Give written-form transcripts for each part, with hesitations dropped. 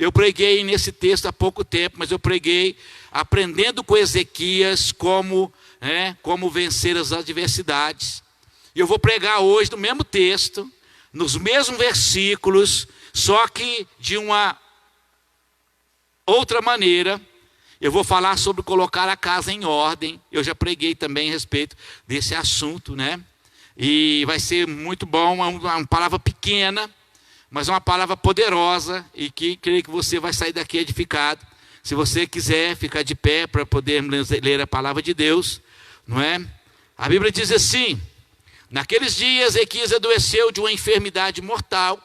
Eu preguei nesse texto há pouco tempo, mas eu preguei aprendendo com Ezequias como vencer as adversidades. E eu vou pregar hoje no mesmo texto, nos mesmos versículos, só que de uma outra maneira. Eu vou falar sobre colocar a casa em ordem. Eu já preguei também a respeito desse assunto, né? E vai ser muito bom, é uma palavra pequena, mas é uma palavra poderosa e que creio que você vai sair daqui edificado. Se você quiser ficar de pé para poder ler a palavra de Deus, não é? A Bíblia diz assim: naqueles dias Ezequias adoeceu de uma enfermidade mortal,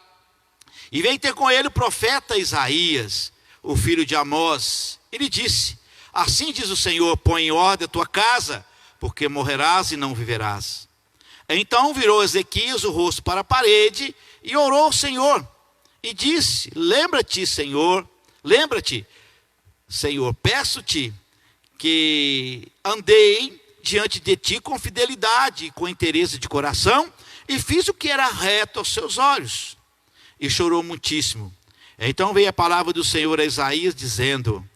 e veio ter com ele o profeta Isaías, o filho de Amós. Ele disse: assim diz o Senhor, põe em ordem a tua casa, porque morrerás e não viverás. Então virou Ezequias o rosto para a parede e orou ao Senhor, e disse: lembra-te, Senhor, peço-te que andei diante de ti com fidelidade, com interesse de coração, e fiz o que era reto aos seus olhos. E chorou muitíssimo. Então veio a palavra do Senhor a Isaías, dizendo: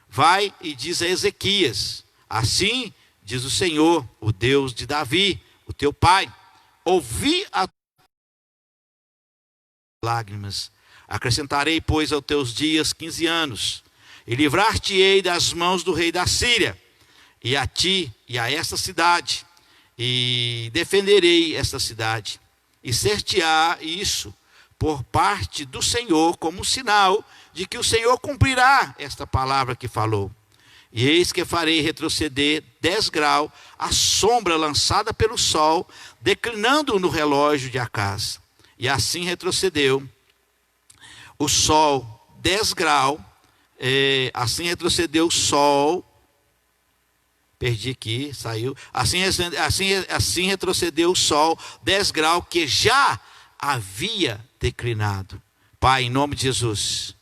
vai e diz a Ezequias: assim diz o Senhor, o Deus de Davi, o teu pai, ouvi as lágrimas. Acrescentarei, pois, aos teus dias 15 anos, e livrar-te-ei das mãos do rei da Síria, e a ti e a esta cidade, e defenderei esta cidade, e ser-te-á isso por parte do Senhor como sinal de que o Senhor cumprirá esta palavra que falou. E eis que farei retroceder 10 graus a sombra lançada pelo sol, declinando no relógio de Acaz. E assim retrocedeu o sol 10 graus, assim retrocedeu o sol, perdi aqui, saiu, assim retrocedeu o sol 10 graus que já havia declinado. Pai, em nome de Jesus,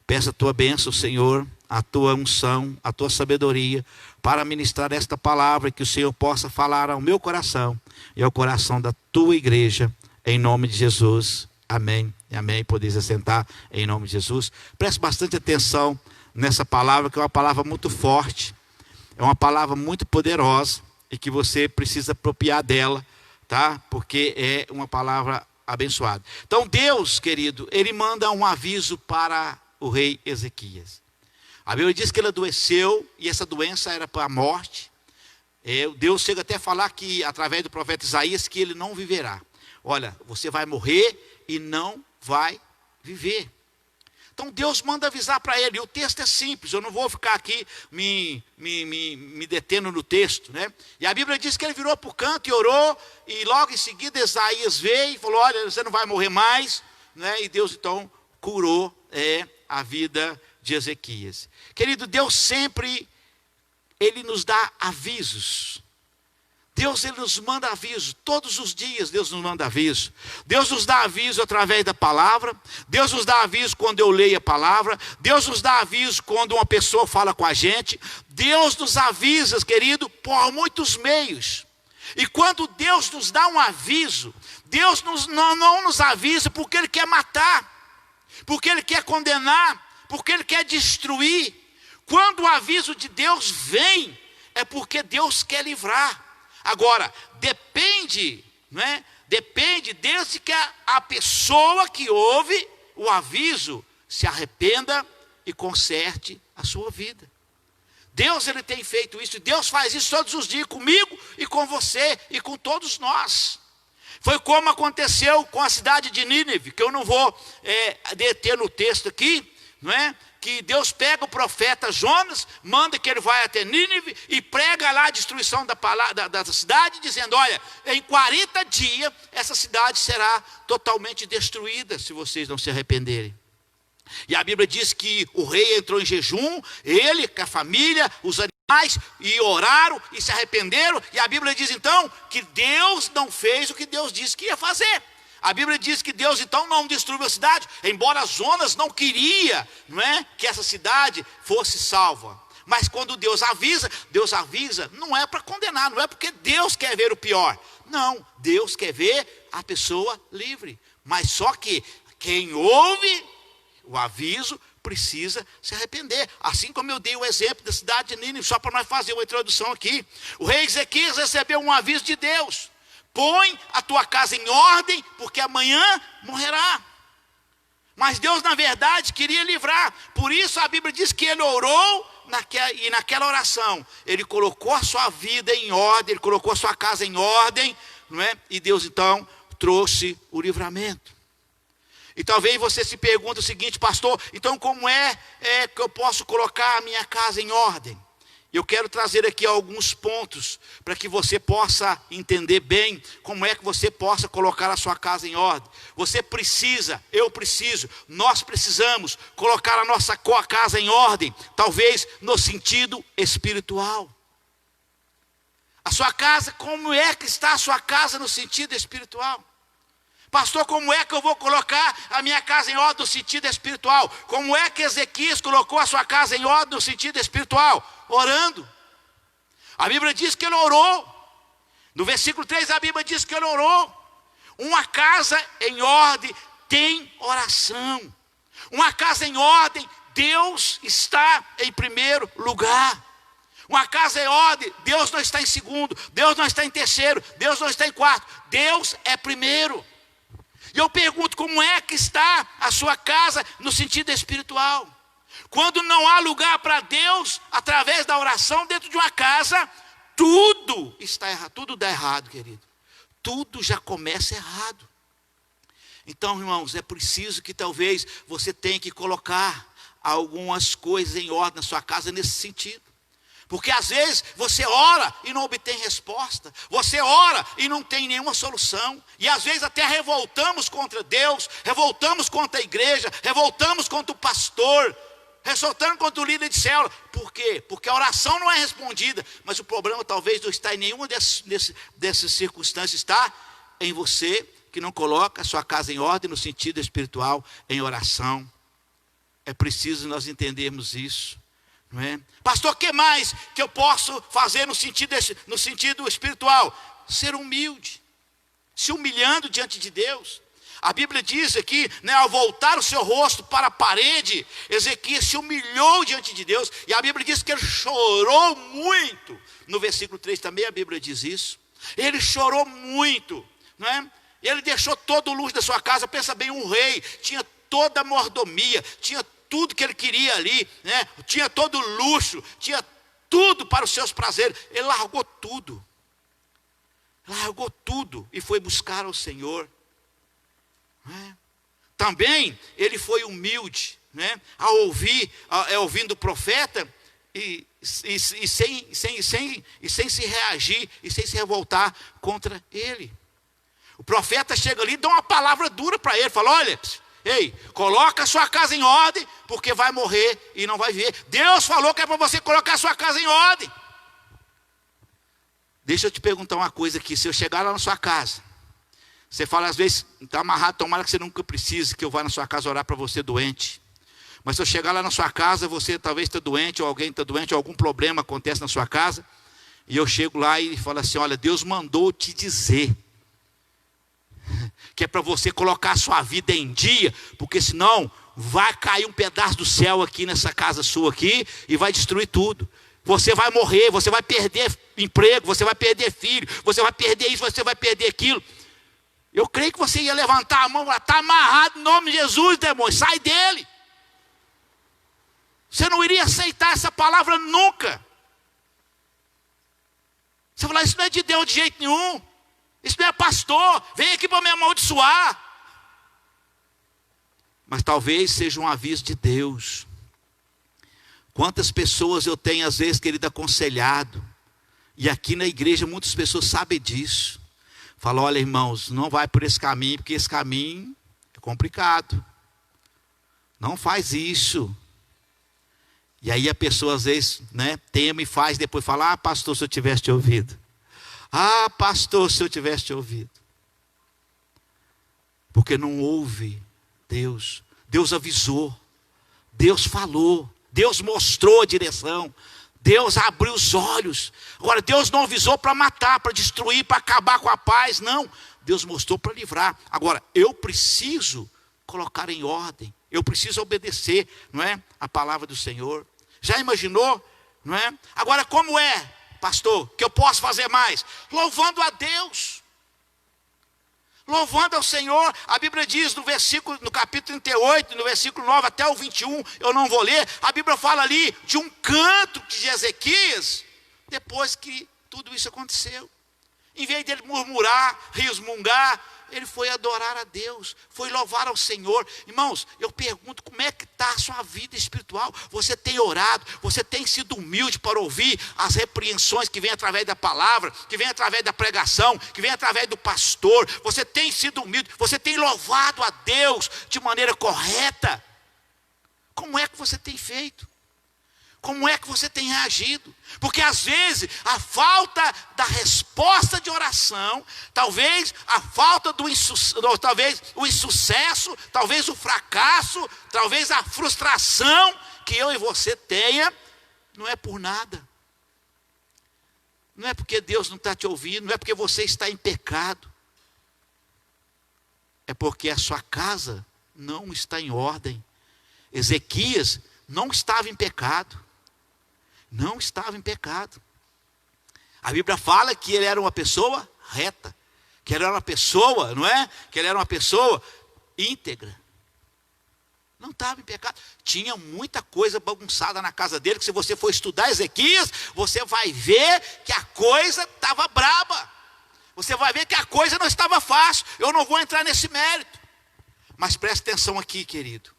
peço a tua bênção, Senhor, a tua unção, a tua sabedoria, para ministrar esta palavra, que o Senhor possa falar ao meu coração e ao coração da tua igreja, em nome de Jesus. Amém e amém. Podeis assentar em nome de Jesus. Preste bastante atenção nessa palavra, que é uma palavra muito forte, é uma palavra muito poderosa, e que você precisa apropriar dela, tá? Porque é uma palavra abençoada. Então Deus, querido, ele manda um aviso para o rei Ezequias. A Bíblia diz que ele adoeceu, e essa doença era para a morte. Deus chega até a falar que, através do profeta Isaías, que ele não viverá. Olha, você vai morrer e não vai viver. Então Deus manda avisar para ele. E o texto é simples, eu não vou ficar aqui me detendo no texto, né? E a Bíblia diz que ele virou para o canto e orou, e logo em seguida Isaías veio e falou: olha, você não vai morrer mais, né? E Deus então curou a vida de Ezequias. Querido, Deus sempre, ele nos dá avisos. Deus, ele nos manda aviso, todos os dias Deus nos manda aviso. Deus nos dá aviso através da palavra. Deus nos dá aviso quando eu leio a palavra. Deus nos dá aviso quando uma pessoa fala com a gente. Deus nos avisa, querido, por muitos meios. E quando Deus nos dá um aviso, Deus não nos avisa porque Ele quer matar, porque Ele quer condenar, porque Ele quer destruir. Quando o aviso de Deus vem, é porque Deus quer livrar. Agora, depende, né? Depende desde que a pessoa que ouve o aviso se arrependa e conserte a sua vida. Deus, ele tem feito isso, e Deus faz isso todos os dias comigo e com você e com todos nós. Foi como aconteceu com a cidade de Nínive, que eu não vou deter no texto aqui, não é? Que Deus pega o profeta Jonas, manda que ele vai até Nínive e prega lá a destruição da cidade, dizendo: olha, em 40 dias essa cidade será totalmente destruída, se vocês não se arrependerem. E a Bíblia diz que o rei entrou em jejum, ele, com a família, os animais, e oraram e se arrependeram. E a Bíblia diz então que Deus não fez o que Deus disse que ia fazer. A Bíblia diz que Deus então não destruiu a cidade, embora Jonas não queria, não é, que essa cidade fosse salva. Mas quando Deus avisa não é para condenar, não é porque Deus quer ver o pior. Não, Deus quer ver a pessoa livre. Mas só que quem ouve o aviso precisa se arrepender. Assim como eu dei o exemplo da cidade de Nínive, só para nós fazer uma introdução aqui. O rei Ezequias recebeu um aviso de Deus: põe a tua casa em ordem, porque amanhã morrerá. Mas Deus, na verdade, queria livrar. Por isso a Bíblia diz que ele orou, e naquela oração ele colocou a sua vida em ordem, ele colocou a sua casa em ordem, não é? E Deus então trouxe o livramento. E talvez você se pergunte o seguinte: pastor, então como é que eu posso colocar a minha casa em ordem? Eu quero trazer aqui alguns pontos para que você possa entender bem como é que você possa colocar a sua casa em ordem. Você precisa, eu preciso, nós precisamos colocar a nossa casa em ordem, talvez no sentido espiritual. A sua casa, como é que está a sua casa no sentido espiritual? Pastor, como é que eu vou colocar a minha casa em ordem no sentido espiritual? Como é que Ezequias colocou a sua casa em ordem no sentido espiritual? Orando. A Bíblia diz que ele orou. No versículo 3 a Bíblia diz que ele orou. Uma casa em ordem tem oração. Uma casa em ordem, Deus está em primeiro lugar. Uma casa em ordem, Deus não está em segundo, Deus não está em terceiro, Deus não está em quarto, Deus é primeiro. E eu pergunto, como é que está a sua casa no sentido espiritual? Quando não há lugar para Deus, através da oração dentro de uma casa, tudo está errado, tudo dá errado, querido. Tudo já começa errado. Então, irmãos, é preciso que talvez você tenha que colocar algumas coisas em ordem na sua casa nesse sentido. Porque às vezes você ora e não obtém resposta. Você ora e não tem nenhuma solução. E às vezes até revoltamos contra Deus, revoltamos contra a igreja, revoltamos contra o pastor, revoltamos contra o líder de célula. Por quê? Porque a oração não é respondida. Mas o problema talvez não está em nenhuma dessas circunstâncias. Está em você que não coloca a sua casa em ordem no sentido espiritual, em oração. É preciso nós entendermos isso. Não é? Pastor, o que mais que eu posso fazer no sentido espiritual? Ser humilde, se humilhando diante de Deus. A Bíblia diz aqui, né, ao voltar o seu rosto para a parede, Ezequias se humilhou diante de Deus. E a Bíblia diz que ele chorou muito. No versículo 3 também a Bíblia diz isso. Ele chorou muito, não é? Ele deixou todo o luxo da sua casa. Pensa bem, um rei tinha toda a mordomia, tinha tudo que ele queria ali, né? Tinha todo o luxo, tinha tudo para os seus prazeres. Ele largou tudo e foi buscar ao Senhor, né? Também ele foi humilde, né? Ao ouvindo o profeta e sem se reagir e sem se revoltar contra ele. O profeta chega ali e dá uma palavra dura para ele, fala: olha, ei, coloca a sua casa em ordem, porque vai morrer e não vai viver. Deus falou que é para você colocar a sua casa em ordem. Deixa eu te perguntar uma coisa aqui. Se eu chegar lá na sua casa, você fala às vezes, está amarrado, tomara que você nunca precise que eu vá na sua casa orar para você doente. Mas se eu chegar lá na sua casa, você talvez está doente, ou alguém está doente, ou algum problema acontece na sua casa, e eu chego lá e falo assim: olha, Deus mandou te dizer que é para você colocar a sua vida em dia, porque senão vai cair um pedaço do céu aqui nessa casa sua aqui e vai destruir tudo. Você vai morrer, você vai perder emprego, você vai perder filho, você vai perder isso, você vai perder aquilo. Eu creio que você ia levantar a mão e falar: está amarrado em nome de Jesus, demônio, sai dele. Você não iria aceitar essa palavra nunca. Você falar: isso não é de Deus de jeito nenhum. Isso não é pastor, vem aqui para me amaldiçoar. Mas talvez seja um aviso de Deus. Quantas pessoas eu tenho às vezes, querido, aconselhado. E aqui na igreja muitas pessoas sabem disso. Falam: olha, irmãos, não vai por esse caminho, porque esse caminho é complicado. Não faz isso. E aí a pessoa às vezes, né, teme e faz, depois fala: ah, pastor, se eu tivesse te ouvido. Ah, pastor, se eu tivesse te ouvido. Porque não ouve Deus. Deus avisou. Deus falou. Deus mostrou a direção. Deus abriu os olhos. Agora, Deus não avisou para matar, para destruir, para acabar com a paz. Não. Deus mostrou para livrar. Agora, eu preciso colocar em ordem. Eu preciso obedecer, não é? A palavra do Senhor. Já imaginou, não é? Agora, como é, pastor, que eu posso fazer mais? Louvando a Deus. Louvando ao Senhor. A Bíblia diz no capítulo 38, no versículo 9 até o 21, eu não vou ler. A Bíblia fala ali de um canto de Ezequias, depois que tudo isso aconteceu. Em vez dele murmurar, resmungar, ele foi adorar a Deus, foi louvar ao Senhor. Irmãos, eu pergunto, como é que está a sua vida espiritual? Você tem orado, você tem sido humilde para ouvir as repreensões que vêm através da palavra, que vêm através da pregação, que vêm através do pastor? Você tem sido humilde, você tem louvado a Deus de maneira correta? Como é que você tem feito? Como é que você tem reagido? Porque às vezes a falta da resposta de oração, talvez a falta talvez o insucesso, talvez o fracasso, talvez a frustração que eu e você tenha, não é por nada. Não é porque Deus não está te ouvindo, não é porque você está em pecado. É porque a sua casa não está em ordem. Ezequias não estava em pecado. Não estava em pecado. A Bíblia fala que ele era uma pessoa reta, que ele era uma pessoa, não é? Que ele era uma pessoa íntegra. Não estava em pecado. Tinha muita coisa bagunçada na casa dele, que se você for estudar Ezequias, você vai ver que a coisa estava braba. Você vai ver que a coisa não estava fácil. Eu não vou entrar nesse mérito. Mas preste atenção aqui, querido.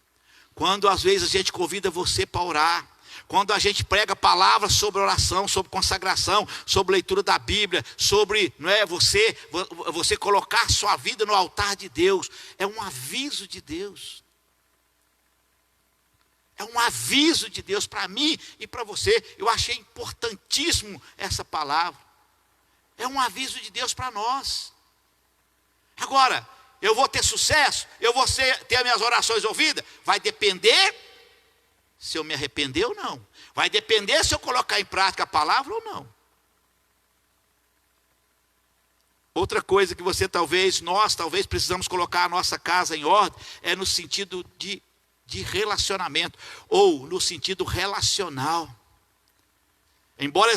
Quando às vezes a gente convida você para orar, quando a gente prega palavras sobre oração, sobre consagração, sobre leitura da Bíblia, sobre, não é, você colocar sua vida no altar de Deus, é um aviso de Deus. É um aviso de Deus para mim e para você. Eu achei importantíssimo essa palavra. É um aviso de Deus para nós. Agora, eu vou ter sucesso? Eu vou ter as minhas orações ouvidas? Vai depender se eu me arrepender ou não. Vai depender se eu colocar em prática a palavra ou não. Outra coisa que nós talvez precisamos colocar a nossa casa em ordem, é no sentido de relacionamento, ou no sentido relacional. Embora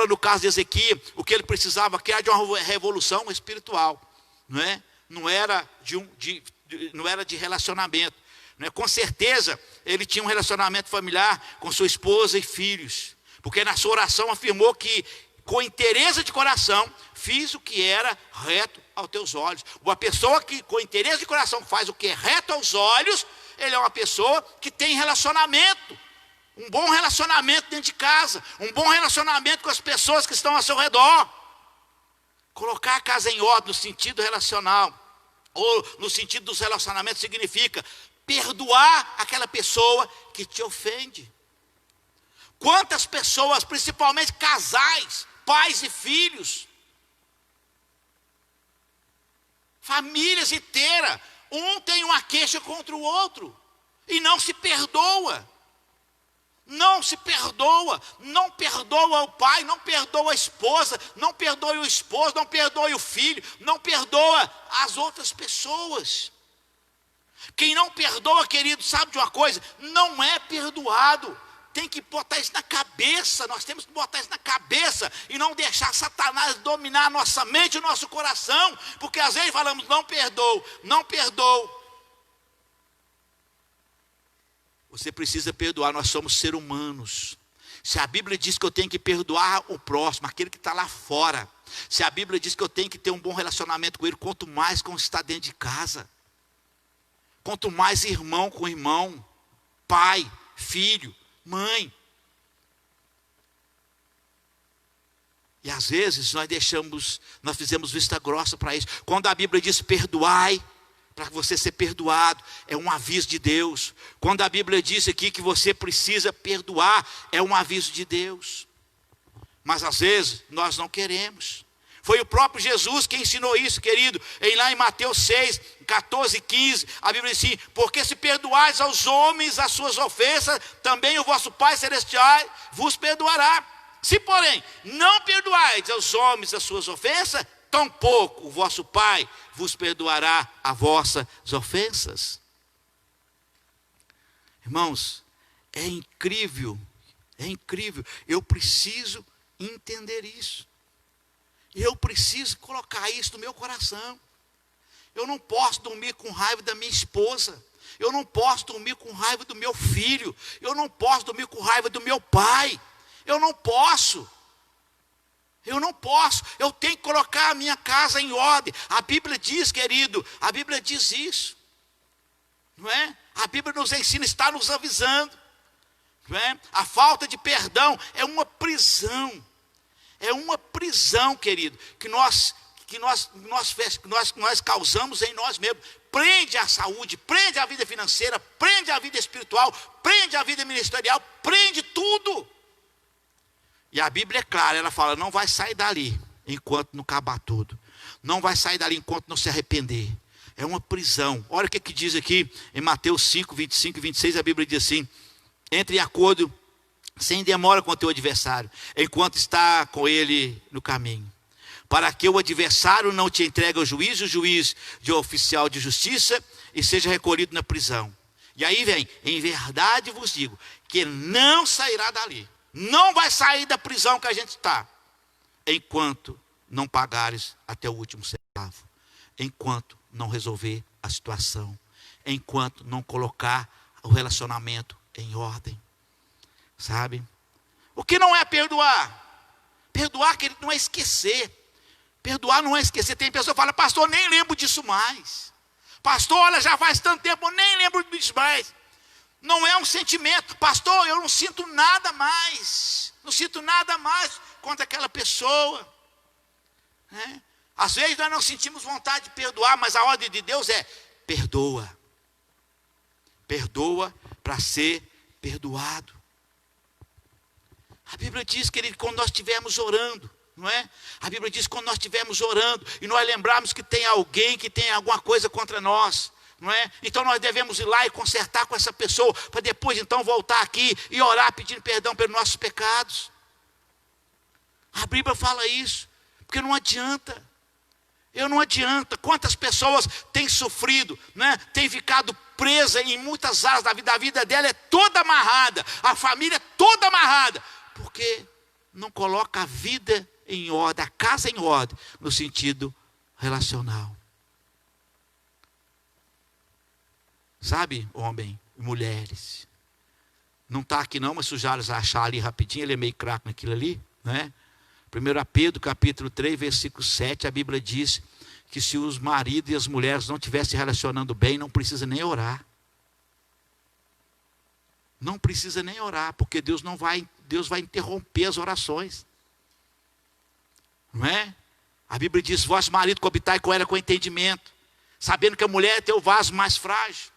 no caso de Ezequias, o que ele precisava criar de uma revolução espiritual, não é? Não era de relacionamento. Com certeza, ele tinha um relacionamento familiar com sua esposa e filhos. Porque na sua oração afirmou que, com interesse de coração, fiz o que era reto aos teus olhos. Uma pessoa que, com interesse de coração, faz o que é reto aos olhos, ele é uma pessoa que tem relacionamento. Um bom relacionamento dentro de casa. Um bom relacionamento com as pessoas que estão ao seu redor. Colocar a casa em ordem no sentido relacional, ou no sentido dos relacionamentos, significa perdoar aquela pessoa que te ofende. Quantas pessoas, principalmente casais, pais e filhos, famílias inteiras, um tem uma queixa contra o outro e não se perdoa. Não se perdoa, não perdoa o pai, não perdoa a esposa, não perdoa o esposo, não perdoa o filho, não perdoa as outras pessoas. Quem não perdoa, querido, sabe de uma coisa? Não é perdoado. Tem que botar isso na cabeça, nós temos que botar isso na cabeça e não deixar Satanás dominar a nossa mente e o nosso coração, porque às vezes falamos, não perdoo, não perdoo. Você precisa perdoar, nós somos seres humanos. Se a Bíblia diz que eu tenho que perdoar o próximo, aquele que está lá fora, se a Bíblia diz que eu tenho que ter um bom relacionamento com ele, quanto mais com o que está dentro de casa. Quanto mais irmão com irmão, pai, filho, mãe. E às vezes nós fizemos vista grossa para isso. Quando a Bíblia diz perdoai, para você ser perdoado, é um aviso de Deus. Quando a Bíblia diz aqui que você precisa perdoar, é um aviso de Deus. Mas às vezes nós não queremos. Foi o próprio Jesus que ensinou isso, querido. Lá em Mateus 6, 14 e 15, a Bíblia diz assim: porque se perdoais aos homens as suas ofensas, também o vosso Pai Celestial vos perdoará. Se porém não perdoais aos homens as suas ofensas, tampouco o vosso Pai vos perdoará as vossas ofensas. Irmãos, é incrível, é incrível. Eu preciso entender isso. Eu preciso colocar isso no meu coração. Eu não posso dormir com raiva da minha esposa. Eu não posso dormir com raiva do meu filho. Eu não posso dormir com raiva do meu pai. Eu não posso. Eu não posso. Eu tenho que colocar a minha casa em ordem. A Bíblia diz, querido, a Bíblia diz isso. Não é? A Bíblia nos ensina, está nos avisando. Não é? A falta de perdão é uma prisão. É uma prisão, querido, que nós causamos em nós mesmos. Prende a saúde, prende a vida financeira, prende a vida espiritual, prende a vida ministerial, prende tudo. E a Bíblia é clara, ela fala, não vai sair dali enquanto não acabar tudo. Não vai sair dali enquanto não se arrepender. É uma prisão. Olha o que diz aqui em Mateus 5, 25 e 26, a Bíblia diz assim: entre em acordo sem demora com o teu adversário, enquanto está com ele no caminho, para que o adversário não te entregue ao juiz, o juiz de oficial de justiça, e seja recolhido na prisão. E aí vem, em verdade vos digo, que não sairá dali, não vai sair da prisão que a gente está, enquanto não pagares até o último centavo, enquanto não resolver a situação, enquanto não colocar o relacionamento em ordem. Sabe? O que não é perdoar? Perdoar, querido, não é esquecer. Perdoar não é esquecer. Tem pessoa que fala, pastor, nem lembro disso mais. Pastor, olha, já faz tanto tempo, eu nem lembro disso mais. Não é um sentimento. Pastor, eu não sinto nada mais. Não sinto nada mais contra aquela pessoa. Às vezes nós não sentimos vontade de perdoar, mas a ordem de Deus é, perdoa. Perdoa para ser perdoado. A Bíblia diz, querido, quando nós estivermos orando, não é? A Bíblia diz, quando nós estivermos orando, e nós lembrarmos que tem alguém que tem alguma coisa contra nós, não é? Então nós devemos ir lá e consertar com essa pessoa, para depois então voltar aqui e orar pedindo perdão pelos nossos pecados. A Bíblia fala isso, porque não adianta. Não adianta. Quantas pessoas têm sofrido, né? Têm ficado presa em muitas áreas da vida. A vida dela é toda amarrada, a família é toda amarrada, porque não coloca a vida em ordem, a casa em ordem, no sentido relacional. Sabe, homem e mulheres, não está aqui não, mas se o Jales achar ali rapidinho, ele é meio craque naquilo ali, né? 1 Pedro capítulo 3, versículo 7, a Bíblia diz que se os maridos e as mulheres não estivessem se relacionando bem, não precisa nem orar. Não precisa nem orar, porque Deus vai interromper as orações. Não é? A Bíblia diz, vós marido, coabitai com ela com entendimento, sabendo que a mulher tem o vaso mais frágil.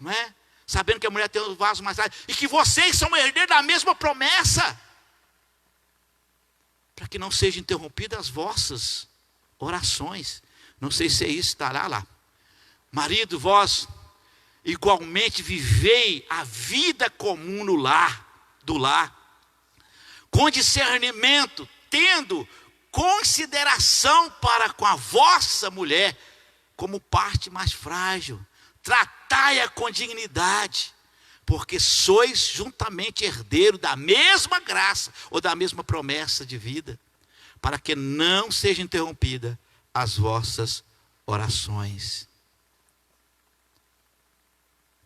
Não é? Sabendo que a mulher tem o vaso mais frágil, e que vocês são herdeiros da mesma promessa, para que não sejam interrompidas as vossas orações. Não sei se é isso, estará lá. Marido, vós igualmente vivei a vida comum no lar, do lar, com discernimento, tendo consideração para com a vossa mulher, como parte mais frágil. Tratai-a com dignidade, porque sois juntamente herdeiro da mesma graça, ou da mesma promessa de vida, para que não seja interrompida as vossas orações.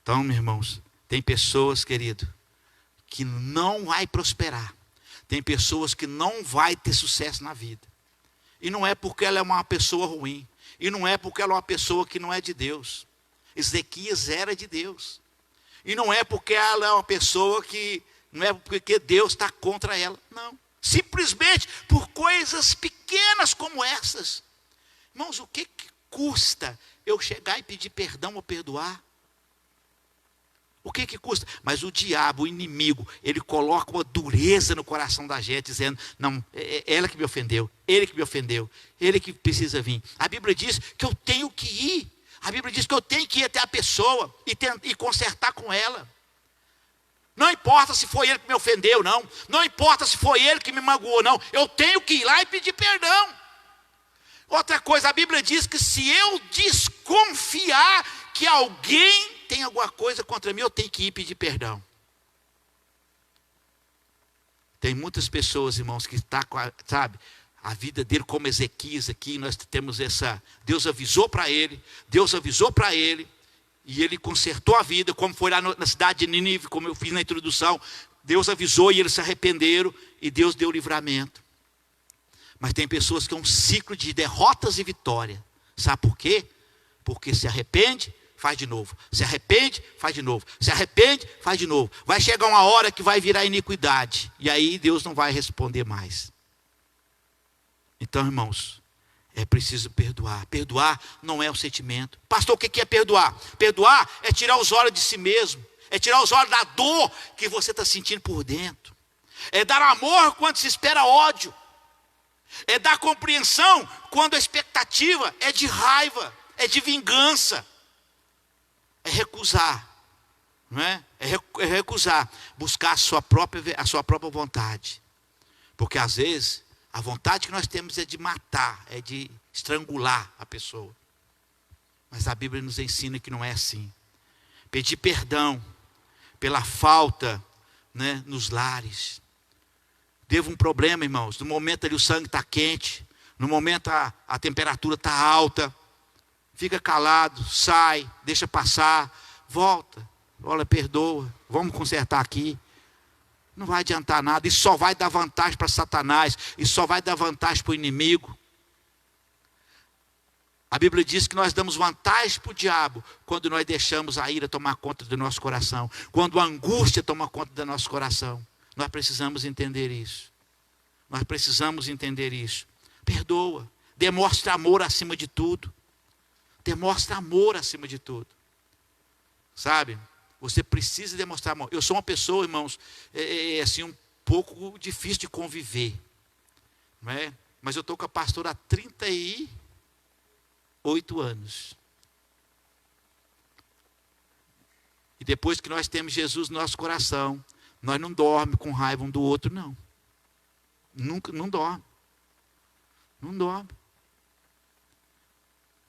Então, meus irmãos, tem pessoas, querido, que não vai prosperar. Tem pessoas que não vai ter sucesso na vida. E não é porque ela é uma pessoa ruim. E não é porque ela é uma pessoa que não é de Deus. Ezequias era de Deus. E não é porque ela é uma pessoa que, não é porque Deus está contra ela. Não. Simplesmente por coisas pequenas como essas. Irmãos, o que custa eu chegar e pedir perdão ou perdoar? O que custa? Mas o diabo, o inimigo, ele coloca uma dureza no coração da gente, dizendo, não, é ela que me ofendeu, ele que me ofendeu, ele que precisa vir. A Bíblia diz que eu tenho que ir. A Bíblia diz que eu tenho que ir até a pessoa e consertar com ela. Não importa se foi ele que me ofendeu, não. Não importa se foi ele que me magoou, não. Eu tenho que ir lá e pedir perdão. Outra coisa, a Bíblia diz que se eu desconfiar que alguém tem alguma coisa contra mim, eu tenho que ir pedir perdão. Tem muitas pessoas, irmãos, que estão com a vida dele como Ezequias aqui, nós temos essa, Deus avisou para ele, e ele consertou a vida, como foi lá na cidade de Nínive, como eu fiz na introdução, Deus avisou e eles se arrependeram, e Deus deu livramento. Mas tem pessoas que é um ciclo de derrotas e vitória, sabe por quê? Porque se arrepende, faz de novo, se arrepende, faz de novo, se arrepende, faz de novo, vai chegar uma hora que vai virar iniquidade, e aí Deus não vai responder mais. Então, irmãos, é preciso perdoar. Perdoar não é um sentimento. Pastor, o que é perdoar? Perdoar é tirar os olhos de si mesmo. É tirar os olhos da dor que você está sentindo por dentro. É dar amor quando se espera ódio. É dar compreensão quando a expectativa é de raiva, é de vingança. É recusar. Não é? É recusar. Buscar a sua própria vontade. Porque às vezes a vontade que nós temos é de matar, é de estrangular a pessoa. Mas a Bíblia nos ensina que não é assim. Pedir perdão pela falta, né, nos lares. Teve um problema, irmãos. No momento ali o sangue está quente. No momento a temperatura está alta. Fica calado, sai, deixa passar. Volta. Olha, perdoa. Vamos consertar aqui. Não vai adiantar nada, isso só vai dar vantagem para Satanás, isso só vai dar vantagem para o inimigo. A Bíblia diz que nós damos vantagem para o diabo quando nós deixamos a ira tomar conta do nosso coração, quando a angústia toma conta do nosso coração. Nós precisamos entender isso. Nós precisamos entender isso. Perdoa, demonstra amor acima de tudo. Demonstra amor acima de tudo. Sabe? Você precisa demonstrar amor. Eu sou uma pessoa, irmãos, assim, um pouco difícil de conviver. Não é? Mas eu estou com a pastora há 38 anos. E depois que nós temos Jesus no nosso coração, nós não dormimos com raiva um do outro, não. Nunca, não dorme. Não dorme.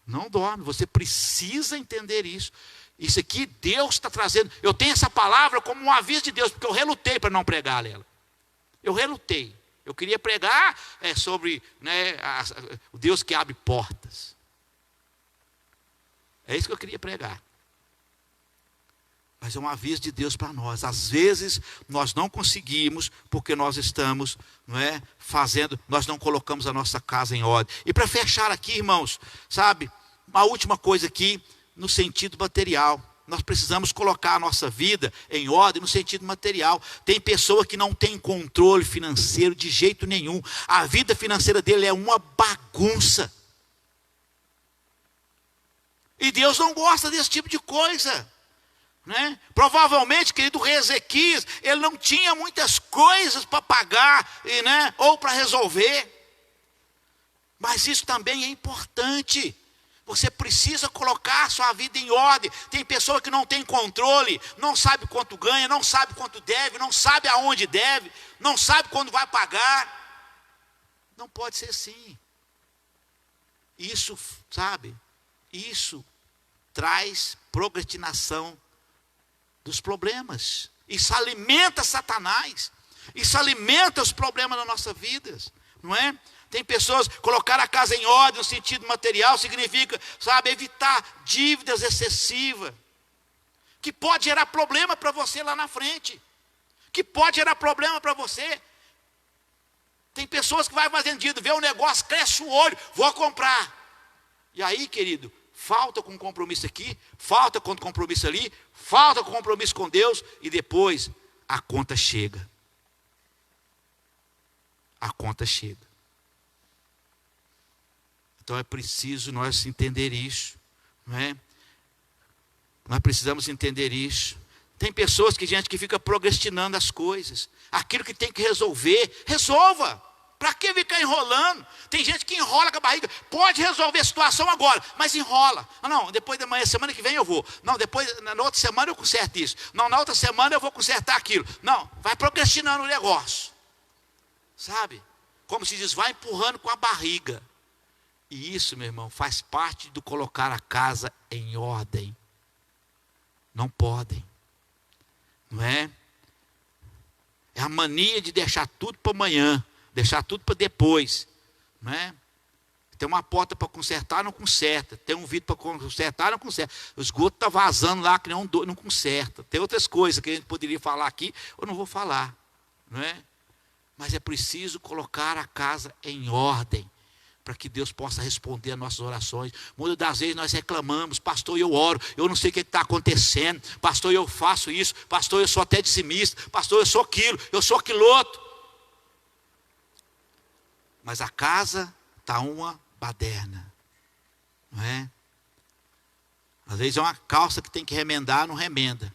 Não dorme. Você precisa entender isso. Isso aqui Deus está trazendo. Eu tenho essa palavra como um aviso de Deus, porque eu relutei para não pregar ela. Eu relutei. Eu queria pregar sobre, né, o Deus que abre portas. É isso que eu queria pregar. Mas é um aviso de Deus para nós. Às vezes nós não conseguimos porque nós estamos, não é, fazendo, nós não colocamos a nossa casa em ordem. E para fechar aqui, irmãos, sabe, uma última coisa aqui, no sentido material. Nós precisamos colocar a nossa vida em ordem no sentido material. Tem pessoa que não tem controle financeiro de jeito nenhum. A vida financeira dele é uma bagunça. E Deus não gosta desse tipo de coisa. Né? Provavelmente, querido rei Ezequias, ele não tinha muitas coisas para pagar, né, ou para resolver. Mas isso também é importante. Você precisa colocar a sua vida em ordem. Tem pessoa que não tem controle, não sabe quanto ganha, não sabe quanto deve, não sabe aonde deve, não sabe quando vai pagar. Não pode ser assim. Isso, sabe, isso traz procrastinação dos problemas. Isso alimenta Satanás. Isso alimenta os problemas das nossas vidas, não é? Tem pessoas, colocar a casa em ordem no sentido material significa, sabe, evitar dívidas excessivas, que pode gerar problema para você lá na frente, que pode gerar problema para você. Tem pessoas que vai fazendo dívida, vê um negócio, cresce o olho, vou comprar. E aí, querido, falta com compromisso aqui, falta com compromisso ali, falta com compromisso com Deus, e depois a conta chega. A conta chega. Então é preciso nós entender isso, não é? Nós precisamos entender isso. Tem pessoas que fica procrastinando as coisas. Aquilo que tem que resolver, resolva. Para que ficar enrolando? Tem gente que enrola com a barriga. Pode resolver a situação agora, mas enrola. Não, depois de amanhã, semana que vem eu vou. Não, depois, na outra semana eu conserto isso. Não, na outra semana eu vou consertar aquilo. Não, vai procrastinando o negócio. Sabe? Como se diz, vai empurrando com a barriga. E isso, meu irmão, faz parte do colocar a casa em ordem. Não podem. Não é? É a mania de deixar tudo para amanhã, deixar tudo para depois. Não é? Tem uma porta para consertar, não conserta. Tem um vidro para consertar, não conserta. O esgoto está vazando lá, que nem um doido, não conserta. Tem outras coisas que a gente poderia falar aqui, eu não vou falar. Não é? Mas é preciso colocar a casa em ordem, para que Deus possa responder às nossas orações. Muitas das vezes nós reclamamos: pastor, eu oro, eu não sei o que está acontecendo, pastor, eu faço isso, pastor, eu sou até dizimista, pastor, eu sou aquilo, eu sou aquilo outro. Mas a casa está uma baderna, não é? Às vezes é uma calça que tem que remendar, não remenda.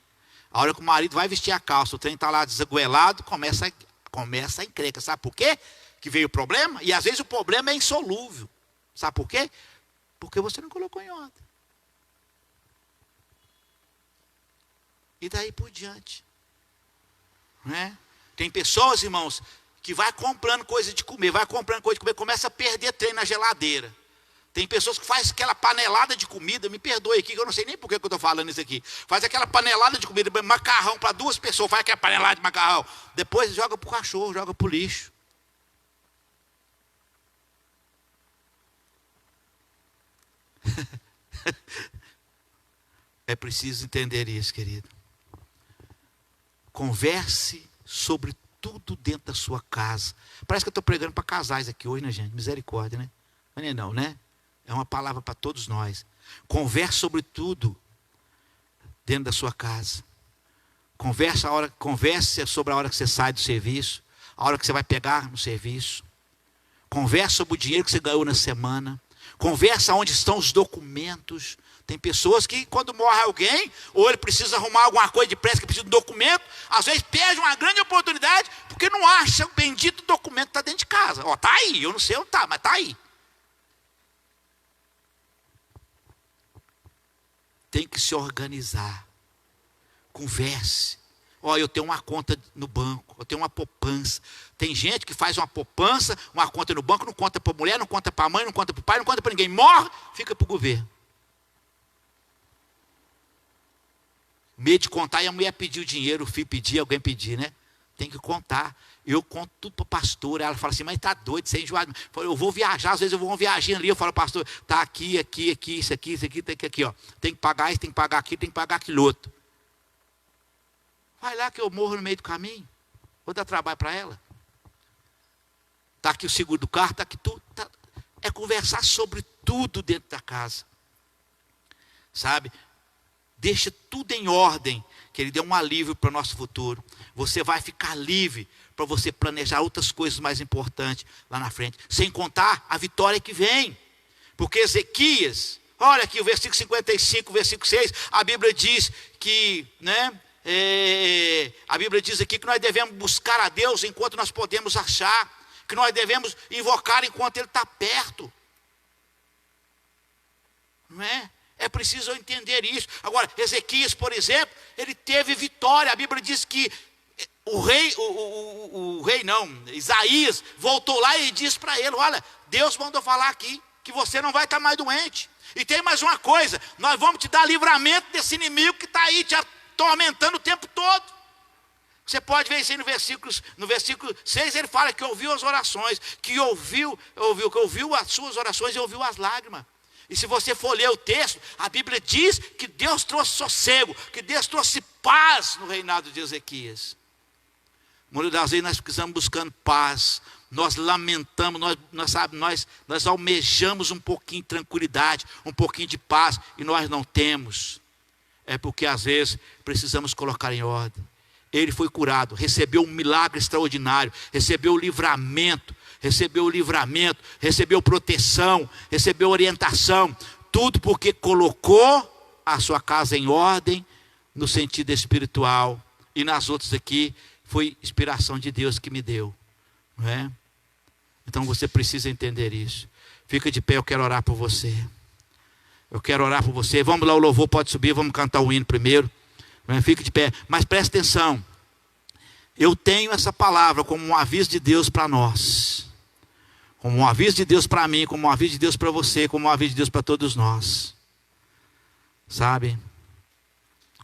A hora que o marido vai vestir a calça, o trem está lá desagoelado, começa a encrenca. Sabe por quê que veio o problema? E às vezes o problema é insolúvel. Sabe por quê? Porque você não colocou em ordem. E daí por diante, não é? Tem pessoas, irmãos, que vai comprando coisa de comer, começa a perder trem na geladeira. Tem pessoas que fazem aquela panelada de comida, me perdoe aqui, que eu não sei nem por que eu estou falando isso aqui. Faz aquela panelada de comida, macarrão para 2 pessoas, faz aquela panelada de macarrão. Depois joga para o cachorro, joga para o lixo. É preciso entender isso, querido. Converse sobre tudo dentro da sua casa. Parece que eu estou pregando para casais aqui hoje, né, gente? Misericórdia, né? Mas não, né? É uma palavra para todos nós. Converse sobre tudo dentro da sua casa. Converse sobre a hora que você sai do serviço, a hora que você vai pegar no serviço. Converse sobre o dinheiro que você ganhou na semana. Conversa onde estão os documentos. Tem pessoas que quando morre alguém, ou ele precisa arrumar alguma coisa de pressa, que precisa de um documento, às vezes perde uma grande oportunidade, porque não acha o bendito documento que está dentro de casa. Ó, está aí, eu não sei onde está, mas está aí. Tem que se organizar. Converse. Ó, eu tenho uma conta no banco, eu tenho uma poupança. Tem gente que faz uma poupança, uma conta no banco, não conta para a mulher, não conta para a mãe, não conta para o pai, não conta para ninguém. Morre, fica para o governo. Medo de contar e a mulher pedir o dinheiro, o filho pedir, alguém pedir, né? Tem que contar. Eu conto tudo para a pastora. Ela fala assim: mas está doido, você é enjoado. Eu vou viajar, às vezes eu vou uma viagem ali. Eu falo: pastor, está aqui, isso aqui, tem que aqui, ó. Tem que pagar isso, tem que pagar aquilo, tem que pagar aquilo outro. Vai lá que eu morro no meio do caminho. Vou dar trabalho para ela. Está aqui o seguro do carro, está aqui tudo. É conversar sobre tudo dentro da casa. Sabe? Deixa tudo em ordem, que Ele dê um alívio para o nosso futuro. Você vai ficar livre para você planejar outras coisas mais importantes lá na frente. Sem contar a vitória que vem. Porque Ezequias, olha aqui o versículo 55, versículo 6, a Bíblia diz que, né? A Bíblia diz aqui que nós devemos buscar a Deus enquanto nós podemos achar. Que nós devemos invocar enquanto Ele está perto. Não é? É preciso entender isso. Agora, Ezequias, por exemplo, ele teve vitória. A Bíblia diz que Isaías voltou lá e disse para ele: olha, Deus mandou falar aqui que você não vai estar mais doente. E tem mais uma coisa: nós vamos te dar livramento desse inimigo que está aí te atormentando o tempo todo. Você pode ver isso aí no versículo 6, ele fala que ouviu as orações, que ouviu as suas orações e ouviu as lágrimas. E se você for ler o texto, a Bíblia diz que Deus trouxe sossego, que Deus trouxe paz no reinado de Ezequias. Muitas das vezes nós precisamos buscando paz, nós lamentamos, nós almejamos um pouquinho de tranquilidade, um pouquinho de paz, e nós não temos. É porque às vezes precisamos colocar em ordem. Ele foi curado, recebeu um milagre extraordinário, recebeu livramento, recebeu proteção, recebeu orientação, tudo porque colocou a sua casa em ordem no sentido espiritual. E nas outras aqui foi inspiração de Deus que me deu, não é? Então você precisa entender isso. Fica de pé, eu quero orar por você. Vamos lá, o louvor pode subir, vamos cantar o hino primeiro. Fique de pé, mas preste atenção. Eu tenho essa palavra como um aviso de Deus para nós, como um aviso de Deus para mim, como um aviso de Deus para você, como um aviso de Deus para todos nós. Sabe?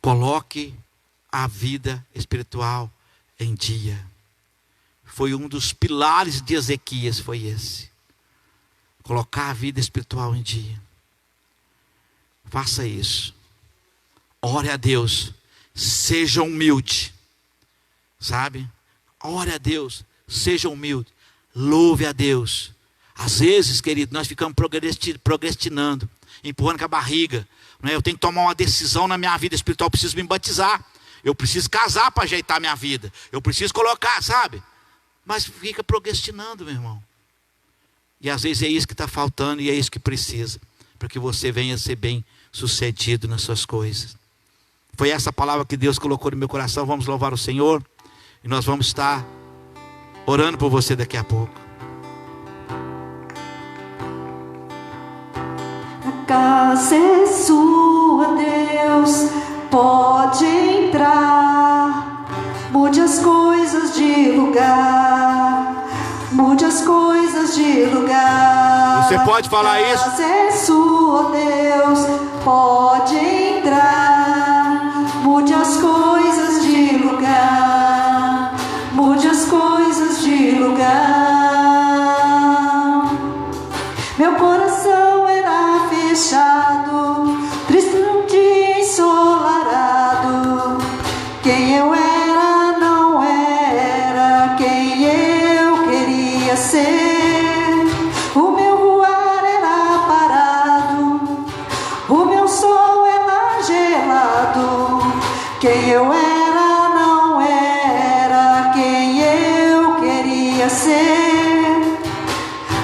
Coloque a vida espiritual em dia. Foi um dos pilares de Ezequias, foi esse. Colocar a vida espiritual em dia. Faça isso. Ore a Deus. Seja humilde. Sabe? Ore a Deus. Seja humilde. Louve a Deus. Às vezes, querido, nós ficamos procrastinando, empurrando com a barriga. Não é? Eu tenho que tomar uma decisão na minha vida espiritual. Eu preciso me batizar. Eu preciso casar para ajeitar minha vida. Eu preciso colocar, sabe? Mas fica procrastinando, meu irmão. E às vezes é isso que está faltando e é isso que precisa, para que você venha ser bem sucedido nas suas coisas. Foi essa palavra que Deus colocou no meu coração. Vamos louvar o Senhor. E nós vamos estar orando por você daqui a pouco. A casa é sua, Deus, pode entrar. Mude as coisas de lugar. Mude as coisas de lugar. Você pode falar isso? A casa é sua, Deus, pode entrar. Mude as coisas de lugar. Mude as coisas de lugar. Meu coração era fechado, triste num dia ensolarado. Quem eu era não era quem eu queria ser. O meu voar era parado, o meu sol era gelado. Quem eu era não era quem eu queria ser.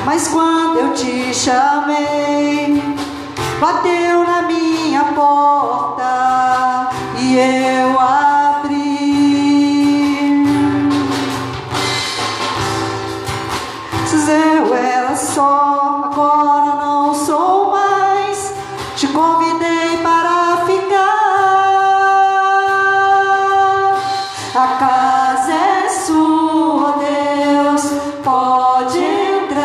Mas quando eu te chamei, bateu na minha porta e eu abri. Se eu era só, agora não sou mais. Te convidei para ficar. A casa é sua, Deus, pode entrar.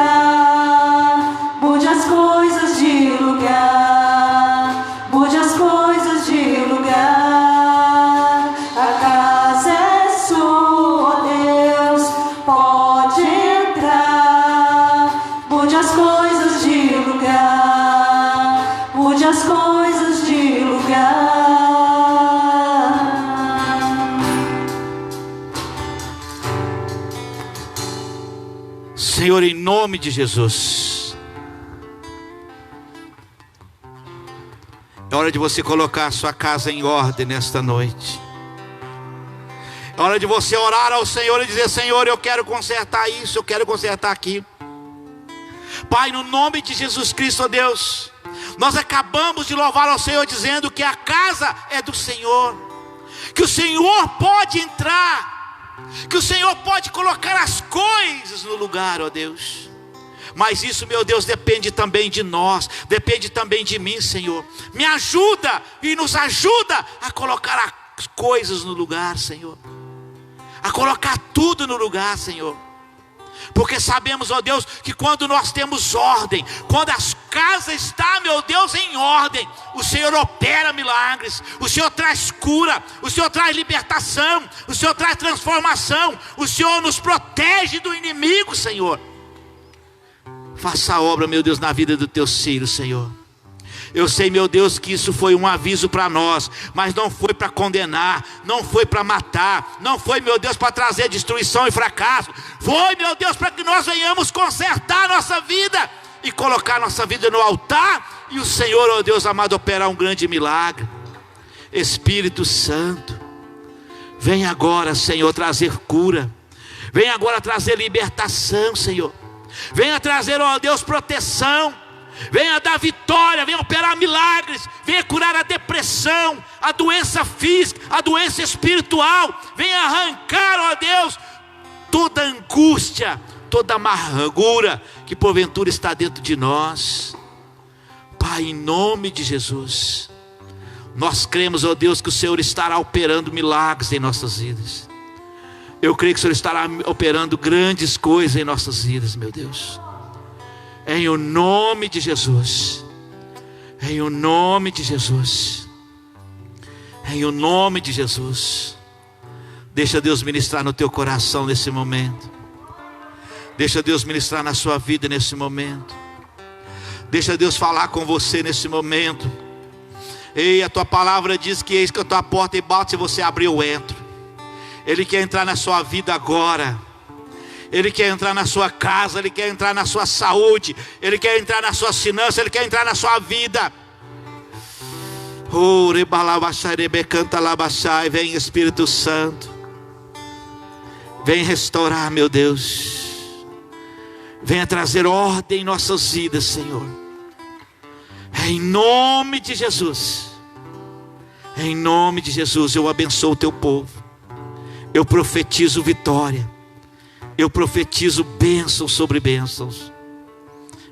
Mude as coisas de lugar. Mude as coisas de lugar. A casa é sua, Deus, pode entrar. Mude as coisas de lugar. Mude as coisas de lugar. Senhor, em nome de Jesus, é hora de você colocar a sua casa em ordem nesta noite. É hora de você orar ao Senhor e dizer: Senhor, eu quero consertar isso, eu quero consertar aquilo. Pai, no nome de Jesus Cristo, ó Deus, nós acabamos de louvar ao Senhor dizendo que a casa é do Senhor, que o Senhor pode entrar, que o Senhor pode colocar as coisas no lugar, ó Deus. Mas isso, meu Deus, depende também de nós, depende também de mim, Senhor. Me ajuda e nos ajuda a colocar as coisas no lugar, Senhor. A colocar tudo no lugar, Senhor. Porque sabemos, ó Deus, que quando nós temos ordem, quando as casas estão, meu Deus, em ordem, o Senhor opera milagres, o Senhor traz cura, o Senhor traz libertação, o Senhor traz transformação, o Senhor nos protege do inimigo, Senhor. Faça a obra, meu Deus, na vida dos teus filhos, Senhor. Eu sei, meu Deus, que isso foi um aviso para nós, mas não foi para condenar, não foi para matar, não foi, meu Deus, para trazer destruição e fracasso. Foi, meu Deus, para que nós venhamos consertar a nossa vida e colocar nossa vida no altar, e o Senhor, ó Deus amado, operar um grande milagre. Espírito Santo, vem agora, Senhor, trazer cura, vem agora trazer libertação, Senhor. Venha trazer, ó Deus, proteção. Venha dar vitória, venha operar milagres. Venha curar a depressão, a doença física, a doença espiritual. Venha arrancar, ó Deus, toda angústia, toda amargura que porventura está dentro de nós. Pai, em nome de Jesus, nós cremos, ó Deus, que o Senhor estará operando milagres em nossas vidas. Eu creio que o Senhor estará operando grandes coisas em nossas vidas, meu Deus. Em o nome de Jesus. Em o nome de Jesus. Em o nome de Jesus. Deixa Deus ministrar no teu coração nesse momento. Deixa Deus ministrar na sua vida nesse momento. Deixa Deus falar com você nesse momento. Ei, a tua palavra diz que eis que a tua porta e bato, se você abrir eu entro. Ele quer entrar na sua vida agora. Ele quer entrar na sua casa, Ele quer entrar na sua saúde, Ele quer entrar nas suas finanças, Ele quer entrar na sua vida. Vem Espírito Santo. Vem restaurar, meu Deus. Venha trazer ordem em nossas vidas, Senhor. Em nome de Jesus. Em nome de Jesus eu abençoo o teu povo. Eu profetizo vitória. Eu profetizo bênçãos sobre bênçãos.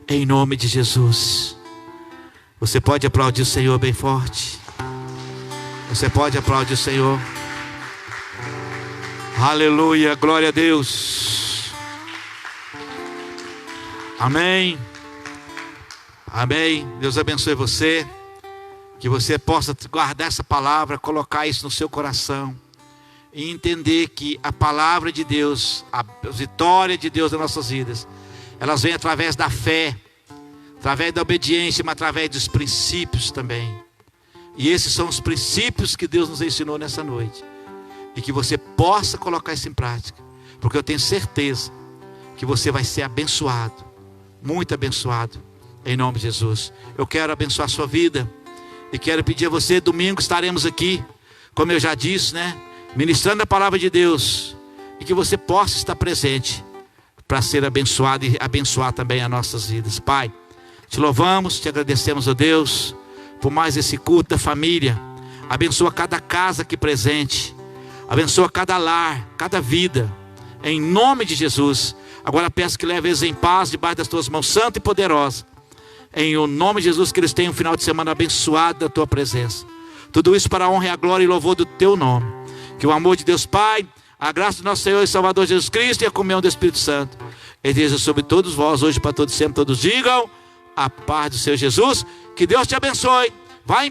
Em nome de Jesus. Você pode aplaudir o Senhor bem forte. Você pode aplaudir o Senhor. Aleluia, glória a Deus. Amém. Amém. Deus abençoe você. Que você possa guardar essa palavra, colocar isso no seu coração. E entender que a palavra de Deus, a vitória de Deus nas nossas vidas, elas vêm através da fé, através da obediência, mas através dos princípios também. E esses são os princípios que Deus nos ensinou nessa noite. E que você possa colocar isso em prática. Porque eu tenho certeza que você vai ser abençoado, muito abençoado, em nome de Jesus. Eu quero abençoar a sua vida. E quero pedir a você, domingo estaremos aqui, como eu já disse, né? Ministrando a palavra de Deus. E que você possa estar presente para ser abençoado e abençoar também as nossas vidas. Pai, te louvamos, te agradecemos, ó Deus, por mais esse culto da família. Abençoa cada casa aqui presente. Abençoa cada lar, cada vida. Em nome de Jesus. Agora peço que leve eles em paz debaixo das tuas mãos santas e poderosas. Em o nome de Jesus, que eles tenham um final de semana abençoado da tua presença. Tudo isso para a honra e a glória e louvor do teu nome. Que o amor de Deus Pai, a graça do nosso Senhor e Salvador Jesus Cristo e a comunhão do Espírito Santo esteja sobre todos vós, hoje para todos sempre. Todos digam a paz do Senhor Jesus. Que Deus te abençoe. Vai em